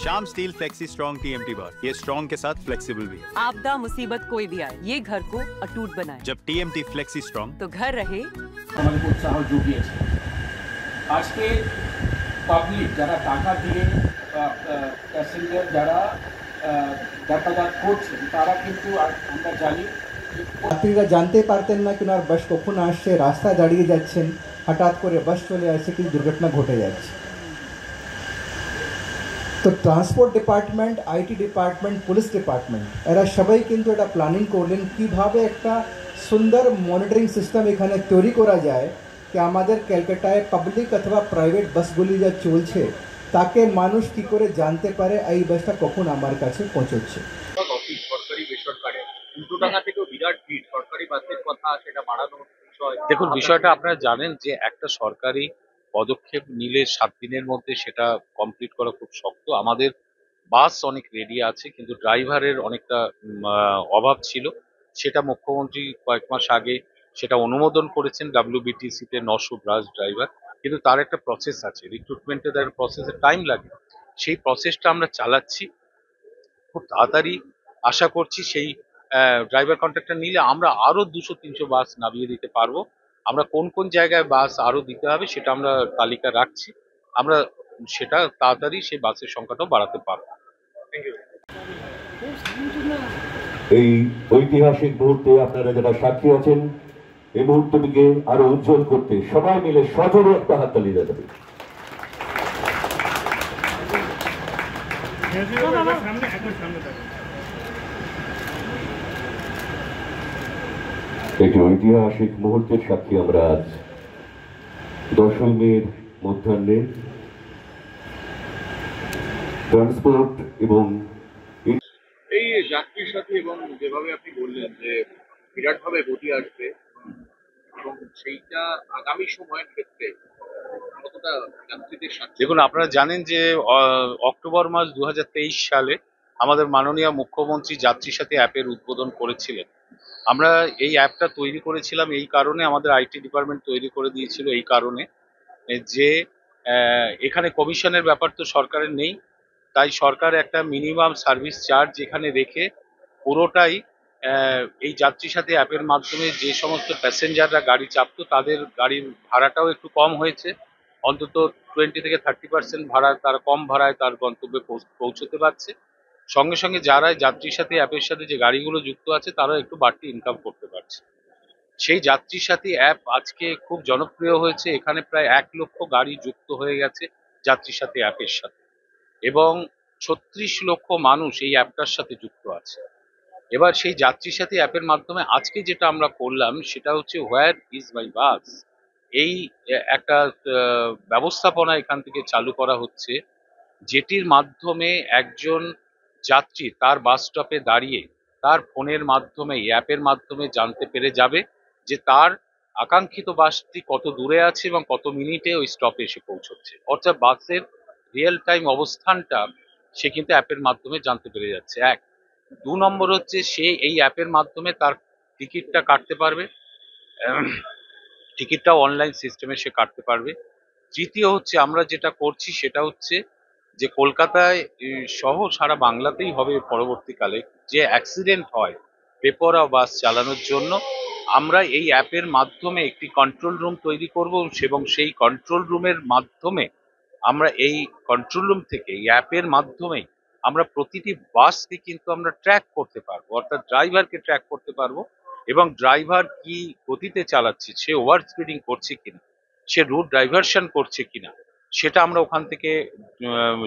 Shyam steel flexi strong TMT बार, ये strong के साथ फ्लेक्सिबल भी है। आपदा मुसीबत कोई भी आए, ये घर को अटूट बनाए। जब टीएमटी फ्लेक्सी स्ट्रॉन्ग, तो घर रहे। আমাদের উৎসাহ জুগিয়েছে। আজকে পাবলিক যারা টাকা দিয়ে প্যাসেঞ্জার যারা যাতায়াত করছেন তারা কিন্তু আমরা জানি যাত্রীরা জানতে পারতেন না কি ওনার বাস কখন আসছে, রাস্তায় দাঁড়িয়ে যাচ্ছেন, হঠাৎ করে বাস চলে আসছে, কিছু দুর্ঘটনা ঘটে যাচ্ছে। তো transport department, IT department, police department এরা সবাই কিন্তু এটা প্ল্যানিং করলেন কীভাবে একটা সুন্দর মনিটরিং সিস্টেম এখানে তৈরি করা যায় কি আমাদের ক্যালকাটায় পাবলিক অথবা প্রাইভেট বাসগুলি যা চলছে তাকে মানুষ কী করে জানতে পারে এই বাসটা কখন আমার কাছে পৌঁছচ্ছে। সরকারি বেসরকারি উল্টোডাঙ্গা থেকেও বিরাট ভিড়, সরকারি বাসের কথা সেটা বাড়ানোর বিষয়। দেখুন, বিষয়টা আপনারা জানেন যে একটা সরকারি পদক্ষেপ নিলে 7 দিনের মধ্যে সেটা কমপ্লিট করা খুব শক্ত। আমাদের বাস অনেক রেডি আছে, কিন্তু ড্রাইভারের অনেকটা অভাব ছিল। সেটা মুখ্যমন্ত্রী কয়েক মাস আগে সেটা অনুমোদন করেছেন, WBTC তে 900 বাস ড্রাইভার, কিন্তু তার একটা প্রসেস আছে, রিক্রুটমেন্টের একটা প্রসেসের টাইম লাগে। সেই প্রসেসটা আমরা চালাচ্ছি খুব তাড়াতাড়ি। আশা করছি সেই ড্রাইভার কন্ট্রাক্টর নিলে আমরা আরো 200-300 বাস নামিয়ে দিতে পারবো। আমরা কোন কোন জায়গায় বাস আরো দিতে হবে সেটা আমরা তালিকা রাখছি, আমরা সেটা তাড়াতাড়ি সেই বাসের সংখ্যাটাও বাড়াতে পারবো। Thank you. এই ঐতিহাসিক মুহূর্তে আপনারা যারা সাক্ষী আছেন, এই মুহূর্তটিকে আরো উজ্জ্বল করতে সবাই মিলে সজোরে একটা হাততালি দেবে। একটি ঐতিহাসিক মুহূর্তের সাক্ষী আমরা আজ 10ই মের মধ্যাহ্নে ট্রান্সপোর্ট এবং এই যাত্রীর সাথে এবং যেভাবে আপনি বললেন যে বিরাট ভাবে গতি আসবে এবং সেইটা আগামী সময়ের ক্ষেত্রে কতটা যাত্রীদের সাথে। দেখুন, আপনারা জানেন যে অক্টোবর মাস 2023 সালে আমাদের মাননীয় মুখ্যমন্ত্রী যাত্রী সাথী অ্যাপের উদ্বোধন করেছিলেন। আমরা এই অ্যাপটা তৈরি করেছিলাম এই কারণে, আমাদের আইটি ডিপার্টমেন্ট তৈরি করে দিয়েছিল এই কারণে যে এখানে কমিশনের ব্যাপার তো সরকারের নেই, তাই সরকার একটা মিনিমাম সার্ভিস চার্জ এখানে রেখে পুরোটাই এই যাত্রী সাথী অ্যাপের মাধ্যমে যে সমস্ত প্যাসেঞ্জাররা গাড়ি চাপতো তাদের গাড়ির ভাড়াটাও একটু কম হয়েছে। অন্তত 20-30% ভাড়া তারা কম ভাড়ায় তার গন্তব্যে পৌঁছতে পারছে। সঙ্গে সঙ্গে যারা যাত্রী সাথী অ্যাপের সাথে যে গাড়িগুলো যুক্ত আছে তারাও একটু বাড়তি ইনকাম করতে পারছে। সেই যাত্রী সাথী অ্যাপ আজকে খুব জনপ্রিয় হয়েছে। এখানে প্রায় 1 লক্ষ গাড়ি যুক্ত হয়ে গেছে যাত্রী সাথী অ্যাপের সাথে, এবং 36 লক্ষ মানুষ এই অ্যাপটার সাথে যুক্ত আছে। এবার সেই যাত্রী সাথী অ্যাপের মাধ্যমে আজকে যেটা আমরা করলাম সেটা হচ্ছে হোয়ার ইজ মাই বাস, এই একটা ব্যবস্থাপনা এখান থেকে চালু করা হচ্ছে, যেটির মাধ্যমে একজন যাত্রী তার বাস স্টপে দাঁড়িয়ে তার ফোনের মাধ্যমে, অ্যাপের মাধ্যমে জানতে পেরে যাবে যে তার আকাঙ্ক্ষিত বাসটি কত দূরে আছে এবং কত মিনিটে ওই স্টপে এসে পৌঁছচ্ছে। অর্থাৎ বাসের রিয়েল টাইম অবস্থানটা সে কিন্তু অ্যাপের মাধ্যমে জানতে পেরে যাচ্ছে। 1, 2 নম্বর হচ্ছে সে এই অ্যাপের মাধ্যমে তার টিকিটটা কাটতে পারবে, টিকিটটাও অনলাইন সিস্টেমে সে কাটতে পারবে। তৃতীয় হচ্ছে আমরা যেটা করছি সেটা হচ্ছে যে কলকাতায় সহ সারা বাংলাতেই হবে পরবর্তীকালে যে অ্যাক্সিডেন্ট হয় বেপরোয়া বাস চালানোর জন্য, আমরা এই অ্যাপের মাধ্যমে একটি কন্ট্রোল রুম তৈরি করব এবং সেই কন্ট্রোল রুমের মাধ্যমে আমরা এই কন্ট্রোল রুম থেকে এই অ্যাপের মাধ্যমে আমরা প্রতিটি বাসকে কিন্তু আমরা ট্র্যাক করতে পারবো, অর্থাৎ ড্রাইভারকে ট্র্যাক করতে পারবো এবং ড্রাইভার কি গতিতে চালাচ্ছে, সে ওভার স্পিডিং করছে কিনা, সে রুট ডাইভারশন করছে কিনা সেটা আমরা ওখান থেকে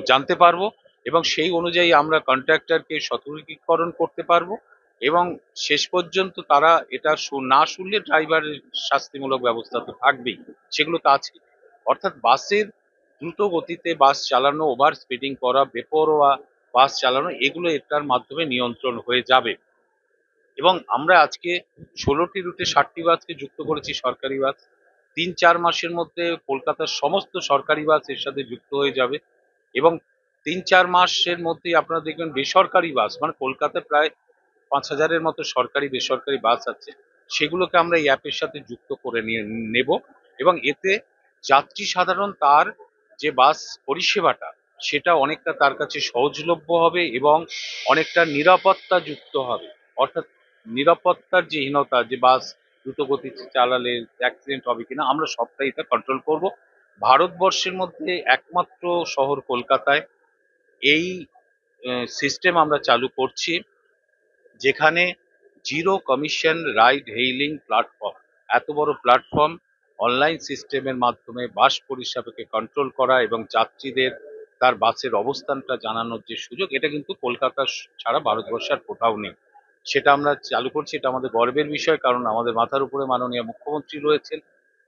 জানতে পারবো এবং সেই অনুযায়ী আমরা কন্ট্রাক্টরকে সতর্কীকরণ করতে পারবো এবং শেষ পর্যন্ত তারা এটা না শুনলে ড্রাইভারের শাস্তিমূলক ব্যবস্থা তো থাকবেই, সেগুলো তো আছে। অর্থাৎ বাসের দ্রুত গতিতে বাস চালানো, ওভার স্পিডিং করা, বেপরোয়া বাস চালানো, এগুলো এটার মাধ্যমে নিয়ন্ত্রণ হয়ে যাবে। এবং আমরা আজকে 16টি রুটে 60টি বাসকে যুক্ত করেছি, সরকারি বাস। 3-4 মাসের মধ্যে কলকাতার সমস্ত সরকারি বাস এর সাথে যুক্ত হয়ে যাবে এবং 3-4 মাসের মধ্যেই আপনারা দেখবেন বেসরকারি বাস, মানে কলকাতায় প্রায় 5000-এর মতো সরকারি বেসরকারি বাস আছে, সেগুলোকে আমরা এই অ্যাপের সাথে যুক্ত করে নেব এবং এতে যাত্রী সাধারণ তার যে বাস পরিষেবাটা সেটা অনেকটা তার কাছে সহজলভ্য হবে এবং অনেকটা নিরাপত্তাযুক্ত হবে। অর্থাৎ নিরাপত্তার যে হীনতা, যে বাস দ্রুত গতিতে চালালে অ্যাক্সিডেন্ট হবে কিনা, আমরা সবটাই এটা কন্ট্রোল করব। ভারতবর্ষের মধ্যে একমাত্র শহর কলকাতায় এই সিস্টেম আমরা চালু করছি, যেখানে zero commission ride hailing platform, এত বড় প্ল্যাটফর্ম অনলাইন সিস্টেমের মাধ্যমে বাস পরিষেবাকে কন্ট্রোল করা এবং যাত্রীদের তার বাসের অবস্থানটা জানানোর যে সুযোগ, এটা কিন্তু কলকাতা ছাড়া ভারতবর্ষের কোথাও নেই। সেটা আমরা চালু করছি, এটা আমাদের গর্বের বিষয়, কারণ আমাদের মাথার উপরে মাননীয় মুখ্যমন্ত্রী রয়েছেন,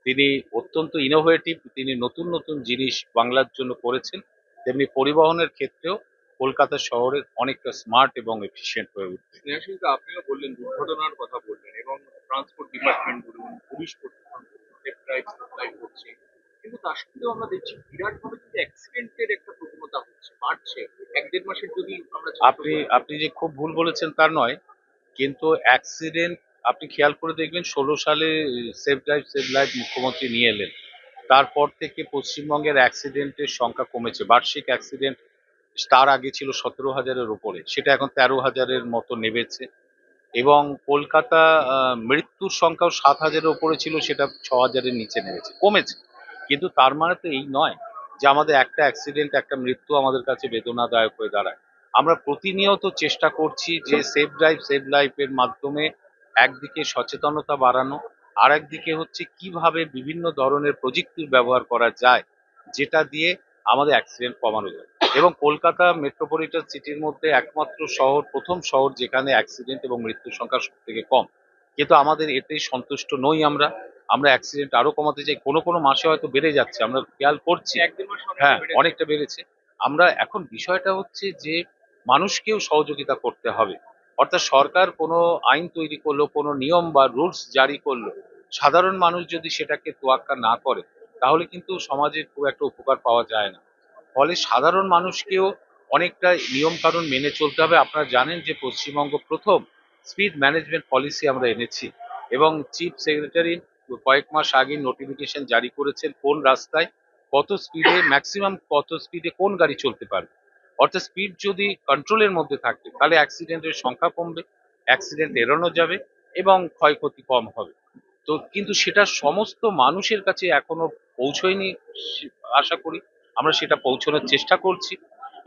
তিনি অত্যন্ত ইনোভেটিভ, তিনি নতুন নতুন জিনিস বাংলার জন্য করেছেন। তেমনি পরিবহনের ক্ষেত্রেও কলকাতা শহরের অনেকটা স্মার্ট এবং এফিসিয়েন্ট হয়ে উঠছে। স্নেহাশিস দা, আপনিও বললেন, দুর্ঘটনার কথা বললেন, এবং ট্রান্সপোর্ট ডিপার্টমেন্ট বলুন, পুলিশ প্রশাসন করছে, কিন্তু তার সত্ত্বেও আমরা দেখছি বিরাটভাবে কিন্তু অ্যাক্সিডেন্টের একটা প্রবণতা হচ্ছে, বাড়ছে। 1-1.5 মাসের যদি আমরা আপনি যে খুব ভুল বলেছেন তার নয়, কিন্তু অ্যাক্সিডেন্ট আপনি খেয়াল করে দেখবেন 16 সালে সেভ ড্রাইভ সেভ লাইফ মুখ্যমন্ত্রী নিয়ে এলেন, তারপর থেকে পশ্চিমবঙ্গের অ্যাক্সিডেন্টের সংখ্যা কমেছে। বার্ষিক অ্যাক্সিডেন্ট তার আগে ছিল 17,000-এর উপরে, সেটা এখন 13,000-এর মতো নেমেছে। এবং কলকাতা মৃত্যুর সংখ্যাও 7,000-এর উপরে ছিল, সেটা 6,000-এর নিচে নেমেছে, কমেছে। কিন্তু তার মানে তো এই নয় যে আমাদের একটা অ্যাক্সিডেন্ট, একটা মৃত্যু আমাদের কাছে বেদনাদায়ক হয়ে দাঁড়ায়। আমরা প্রতিনিয়ত চেষ্টা করছি যে সেভ ড্রাইভ সেভ লাইফের মাধ্যমে একদিকে সচেতনতা বাড়ানো, আর একদিকে হচ্ছে কিভাবে বিভিন্ন ধরনের প্রযুক্তির ব্যবহার করা যায়, যেটা দিয়ে আমাদের অ্যাক্সিডেন্ট কমানো যায়। এবং কলকাতা মেট্রোপলিটন সিটির মধ্যে একমাত্র শহর, প্রথম শহর যেখানে অ্যাক্সিডেন্ট এবং মৃত্যুর সংখ্যা সব থেকে কম। কিন্তু আমাদের এতেই সন্তুষ্ট নই আমরা অ্যাক্সিডেন্ট আরো কমাতে চাই। কোনো কোনো মাসে হয়তো বেড়ে যাচ্ছে, আমরা খেয়াল করছি। 1-1.5 মাসে হ্যাঁ, অনেকটা বেড়েছে। আমরা এখন বিষয়টা হচ্ছে যে মানুষকেও সহযোগিতা করতে হবে। অর্থাৎ সরকার কোনো আইন তৈরি করলো, কোনো নিয়ম বা রুলস জারি করলো, সাধারণ মানুষ যদি সেটাকে তোয়াক্কা না করে, তাহলে কিন্তু সমাজে খুব একটা উপকার পাওয়া যায় না। ফলে সাধারণ মানুষকেও অনেকটা নিয়ম কানুন মেনে চলতে হবে। আপনারা জানেন যে পশ্চিমবঙ্গ প্রথম স্পিড ম্যানেজমেন্ট পলিসি আমরা এনেছি, এবং চিফ সেক্রেটারি কয়েক মাস আগে নোটিফিকেশন জারি করেছেন কোন রাস্তায় কত স্পিডে, ম্যাক্সিমাম কত স্পিডে কোন গাড়ি চলতে পারবে। অর্থাৎ স্পিড যদি কন্ট্রোলের মধ্যে থাকে, তাহলে অ্যাক্সিডেন্টের সংখ্যা কমবে, অ্যাক্সিডেন্ট এড়ানো যাবে এবং ক্ষয়ক্ষতি কম হবে। তো কিন্তু সেটা সমস্ত মানুষের কাছে এখনো পৌঁছয়নি, আশা করি আমরা সেটা পৌঁছানোর চেষ্টা করছি,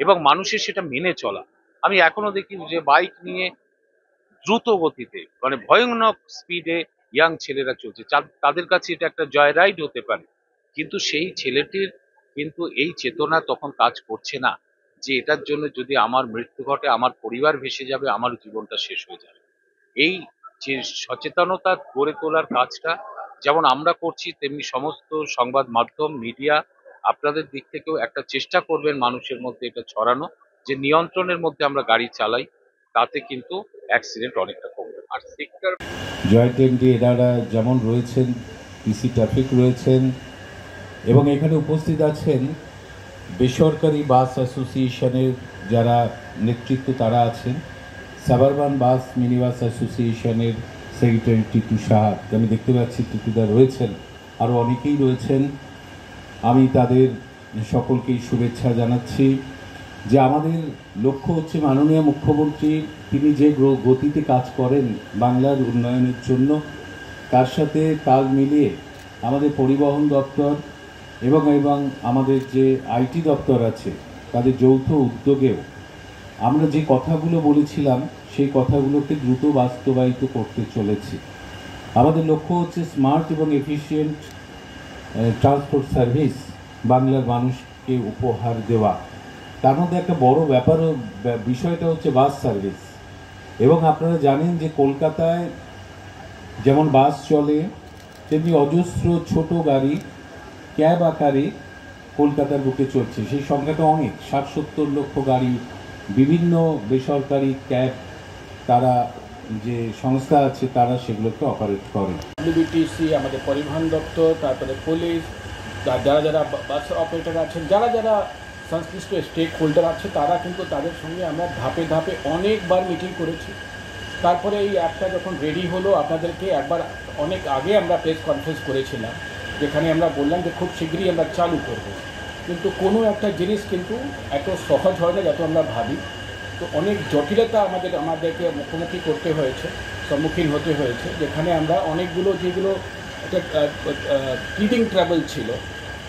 এবং মানুষের সেটা মেনে চলা। আমি এখনো দেখি যে বাইক নিয়ে দ্রুত গতিতে, মানে ভয়ানক স্পিডে ইয়াং ছেলেরা চলছে, তাদের কাছে এটা একটা জয় রাইড হতে পারে, কিন্তু সেই ছেলেটির কিন্তু এই চেতনা তখন কাজ করছে না যে এটার জন্য যদি আমার মৃত্যু ঘটে, আমার পরিবার ভেসে যাবে, আমার জীবনটা শেষ হয়ে যাবে। এই যে সচেতনতা গড়ে তোলার কাজটা যেমন আমরা করছি, তেমনি সমস্ত সংবাদ মাধ্যম, মিডিয়া আপনাদের দিক থেকেও একটা চেষ্টা করবেন মানুষের মধ্যে এটা ছড়ানো, যে নিয়ন্ত্রণের মধ্যে আমরা গাড়ি চালাই, তাতে কিন্তু অ্যাক্সিডেন্ট অনেকটা কমবে। আর সেক্টর জয়েন্ট এমডি এনারা যেমন রয়েছেন, পিসি ট্রাফিক রয়েছেন, এবং এখানে উপস্থিত আছেন বেসরকারি বাস অ্যাসোসিয়েশনের যারা নেতৃত্ব তারা আছেন, সাবারবান বাস মিনি বাস অ্যাসোসিয়েশনের সেক্রেটারি টিটু সাহা, আমি দেখতে পাচ্ছি টিটুদা রয়েছেন, আরও অনেকেই রয়েছেন। আমি তাদের সকলকেই শুভেচ্ছা জানাচ্ছি যে আমাদের লক্ষ্য হচ্ছে মাননীয় মুখ্যমন্ত্রী তিনি যে গতিতে কাজ করেন বাংলার উন্নয়নের জন্য, তার সাথে তাল মিলিয়ে আমাদের পরিবহন দপ্তর এবং আমাদের যে আইটি দপ্তর আছে, তাদের যৌথ উদ্যোগেও আমরা যে কথাগুলো বলেছিলাম সেই কথাগুলোকে দ্রুত বাস্তবায়িত করতে চলেছি। আমাদের লক্ষ্য হচ্ছে স্মার্ট এবং এফিশিয়েন্ট ট্রান্সপোর্ট সার্ভিস বাংলার মানুষকে উপহার দেওয়া। তার মধ্যে একটা বড় বিষয়টা হচ্ছে বাস সার্ভিস। এবং আপনারা জানেন যে কলকাতায় যেমন বাস চলে, তেমনি অজস্র ছোট গাড়ি ক্যাব আকারে কলকাতার বুকে চলছে। সেই সংখ্যাটা অনেক, 60-70 লক্ষ গাড়ি, বিভিন্ন বেসরকারি ক্যাব, তারা যে সংস্থা আছে তারা সেগুলোকে অপারেট করে। ডব্লিউবিটিসি, আমাদের পরিবহন দপ্তর, তারপরে পুলিশ, যারা যারা বাস অপারেটর আছেন, যারা যারা সংশ্লিষ্ট স্টেক হোল্ডার আছে, তারা কিন্তু তাদের সঙ্গে আমরা ধাপে ধাপে অনেকবার মিটিং করেছি। তারপরে এই অ্যাপটা যখন রেডি হলো, আপনাদেরকে একবার অনেক আগে আমরা প্রেস কনফারেন্স করেছিলাম, যেখানে আমরা বললাম যে খুব শীঘ্রই আমরা চালু করব। কিন্তু কোনো একটা জিনিস কিন্তু এত সহজ হয় না যত আমরা ভাবি। তো অনেক জটিলতা আমাদেরকে মুখোমুখি করতে হয়েছে, সম্মুখীন হতে হয়েছে, যেখানে আমরা অনেকগুলো যেগুলো একটা টিডিং ট্রাভেল ছিল,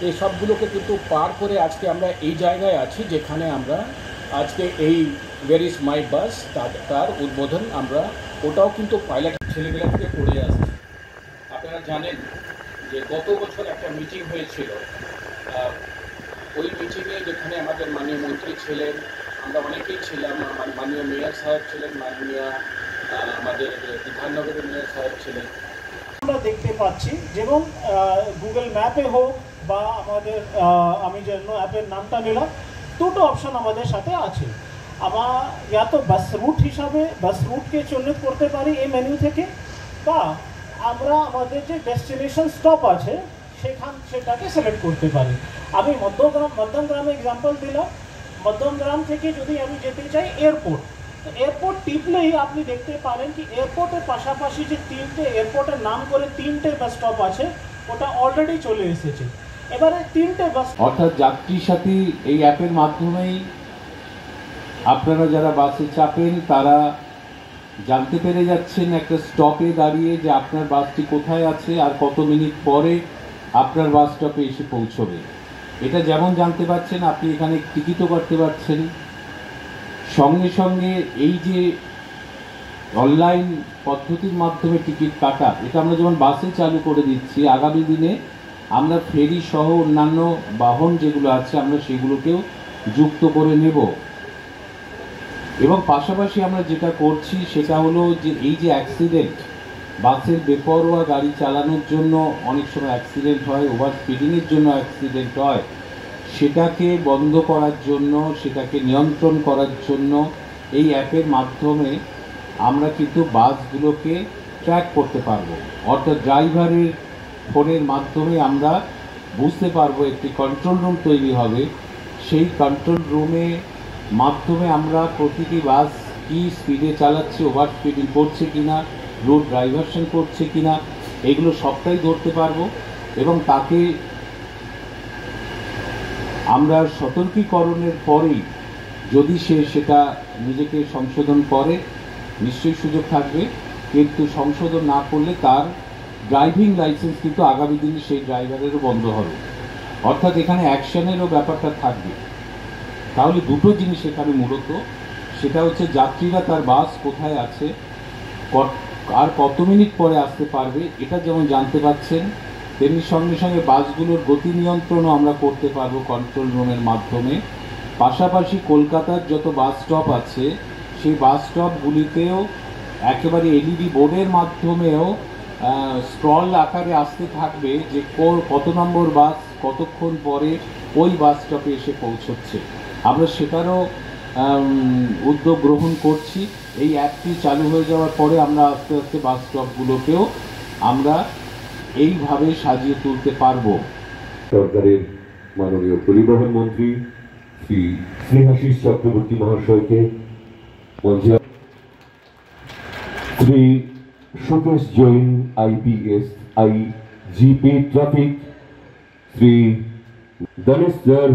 এই সবগুলোকে কিন্তু পার করে আজকে আমরা এই জায়গায় আছি যেখানে আমরা আজকে এই ওয়্যার ইজ মাই বাস তার উদ্বোধন আমরা, ওটাও কিন্তু পাইলট ছেলেবেলা থেকে করে আসছি। আপনারা জানেন যে গত বছর একটা মিটিং হয়েছিল, ওই মিটিংয়ে যেখানে আমাদের মাননীয় মন্ত্রী ছিলেন, আমরা অনেকেই ছিলাম, মাননীয় মেয়র সাহেব ছিলেন, মাননীয় আমাদের বিধাননগরের মেয়র সাহেব ছিলেন। আমরা দেখতে পাচ্ছি যেমন গুগল ম্যাপে হোক বা আমাদের আমি যে অ্যাপের নামটা নিলাম, দুটো অপশন আমাদের সাথে আছে। আমরা ইয়া তো বাস রুট হিসাবে বাস রুটকে চিহ্নিত করতে পারি এই মেনু থেকে, বা আমরা আমাদের যে ডেস্টিনেশন স্টপ আছে সেটাকে সিলেক্ট করতে পারি। আমি মধ্যমগ্রামে এক্সাম্পল দিলাম। মধ্যমগ্রাম থেকে যদি আমি যেতে চাই এয়ারপোর্ট, তো এয়ারপোর্ট টিপলেই আপনি দেখতে পারেন কি এয়ারপোর্টের পাশাপাশি যে এয়ারপোর্টের নাম করে 3টে বাস স্টপ আছে, ওটা অলরেডি চলে এসেছে। এবারে 3টে বাস, অর্থাৎ যাত্রী সাথী এই অ্যাপের মাধ্যমেই আপনারা যারা বাসে চাপেন তারা জানতে পেরে যাচ্ছেন একটা স্টপে দাঁড়িয়ে যে আপনার বাসটি কোথায় আছে আর কত মিনিট পরে আপনার বাস স্টপে এসে পৌঁছবে। এটা যেমন জানতে পারছেন, আপনি এখানে টিকিটও করতে পারছেন। সঙ্গে সঙ্গে এই যে অনলাইন পদ্ধতির মাধ্যমে টিকিট কাটা, এটা আমরা যেমন বাসে চালু করে দিচ্ছি, আগামী দিনে আমরা ফেরি সহ অন্যান্য বাহন যেগুলো আছে আমরা সেগুলোকেও যুক্ত করে নেব। এবং পাশাপাশি আমরা যেটা করছি সেটা হলো যে এই যে অ্যাক্সিডেন্ট, বাসের বেপরোয়া গাড়ি চালানোর জন্য অনেক সময় অ্যাক্সিডেন্ট হয়, ওভার স্পিডিংয়ের জন্য অ্যাক্সিডেন্ট হয়, সেটাকে বন্ধ করার জন্য, সেটাকে নিয়ন্ত্রণ করার জন্য এই অ্যাপের মাধ্যমে আমরা কিন্তু বাসগুলোকে ট্র্যাক করতে পারবো। অর্থাৎ ড্রাইভারের ফোনের মাধ্যমে আমরা বুঝতে পারবো, একটি কন্ট্রোল রুম তৈরি হবে, সেই কন্ট্রোল রুমে মাধ্যমে আমরা প্রতিটি বাস কী স্পিডে চালাচ্ছে, ওভার স্পিডিং করছে কিনা, রোড ডাইভারশন করছে কিনা, এগুলো সবটাই ধরতে পারবো। এবং তাকে আমরা সতর্কীকরণের পরেই যদি সে সেটা নিজেকে সংশোধন করে নিশ্চয়ই সুযোগ থাকবে, কিন্তু সংশোধন না করলে তার ড্রাইভিং লাইসেন্স কিন্তু আগামী দিনে সেই ড্রাইভারেরও বন্ধ হবে। অর্থাৎ এখানে অ্যাকশনেরও ব্যাপারটা থাকবে। তাহলে দুটো জিনিস এখানে মূলত, সেটা হচ্ছে যাত্রীরা তার বাস কোথায় আছে আর কত মিনিট পরে আসতে পারবে এটা যেমন জানতে পারছেন, তেমনি সঙ্গে সঙ্গে বাসগুলোর গতি নিয়ন্ত্রণও আমরা করতে পারবো কন্ট্রোল রুমের মাধ্যমে। পাশাপাশি কলকাতার যত বাস স্টপ আছে সেই বাস স্টপগুলিতেও একেবারে এলইডি বোর্ডের মাধ্যমেও স্ক্রল আকারে আসতে থাকবে যে কত নম্বর বাস কতক্ষণ পরে ওই বাস স্টপে এসে পৌঁছচ্ছে। আমরা সেটারও উদ্যোগ গ্রহণ করছি। এই অ্যাপটি চালু হয়ে যাওয়ার পরে আমরা আস্তে আস্তে বাস স্টপগুলোকেও আমরা এইভাবে সাজিয়ে তুলতে পারবো। সরকারের মাননীয় পরিবহন মন্ত্রী শ্রী স্নেহাশিস চক্রবর্তী মহাশয়কে মঞ্চে, Shri Sukesh Jain IPS IGP traffic, Shri দনেশ sir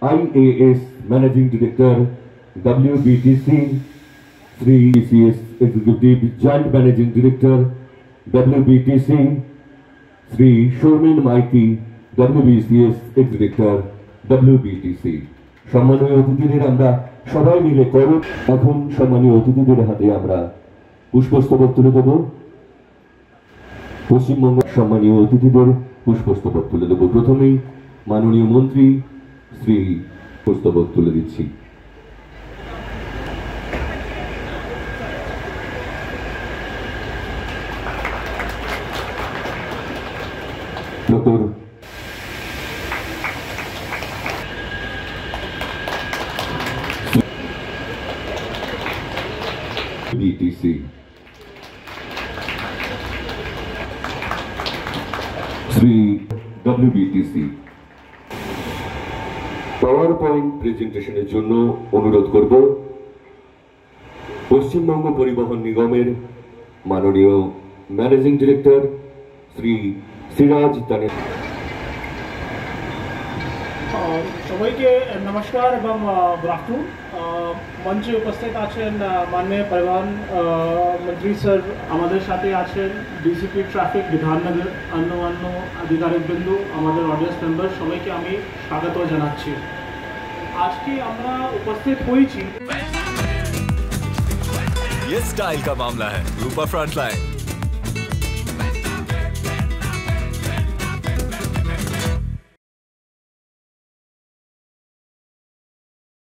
IAS managing director WBTC, Shri CS executive joint managing director WBTC, Shri Sharmin Maity WBCS director WBTC। সম্মানীয় অতিথিদের আমরা সবাই মিলে করুন। এখন সম্মানীয় অতিথিদের হাতে আমরা পুষ্পস্তবক তুলে দেব। পশ্চিমবঙ্গ সম্মানীয় অতিথিদের পুষ্পস্তবক তুলে দেব। প্রথমেই মাননীয় মন্ত্রী শ্রী পুষ্পস্তবক তুলে দিচ্ছি। Doctor BTC, Shri WBTC। Power point প্রেজেন্টেশনের জন্য অনুরোধ করব পশ্চিমবঙ্গ পরিবহন নিগমের মাননীয় ম্যানেজিং ডিরেক্টর শ্রী সিরাজ তানের। সবাইকে নমস্কার এবং গুড আফটারনুন। মঞ্চে উপস্থিত আছেন মাননীয় পরিবহন মন্ত্রী স্যার, আমাদের সাথে আছেন ডিসিপি ট্রাফিক বিধাননগর, অন্য আধিকারিকবৃন্দ, আমাদের অডিয়েন্স মেম্বার, সবাইকে আমি স্বাগত জানাচ্ছি। আজকে আমরা উপস্থিত হয়েছি, ये स्टाइल का मामला है, रूपा फ्रंटलाइन।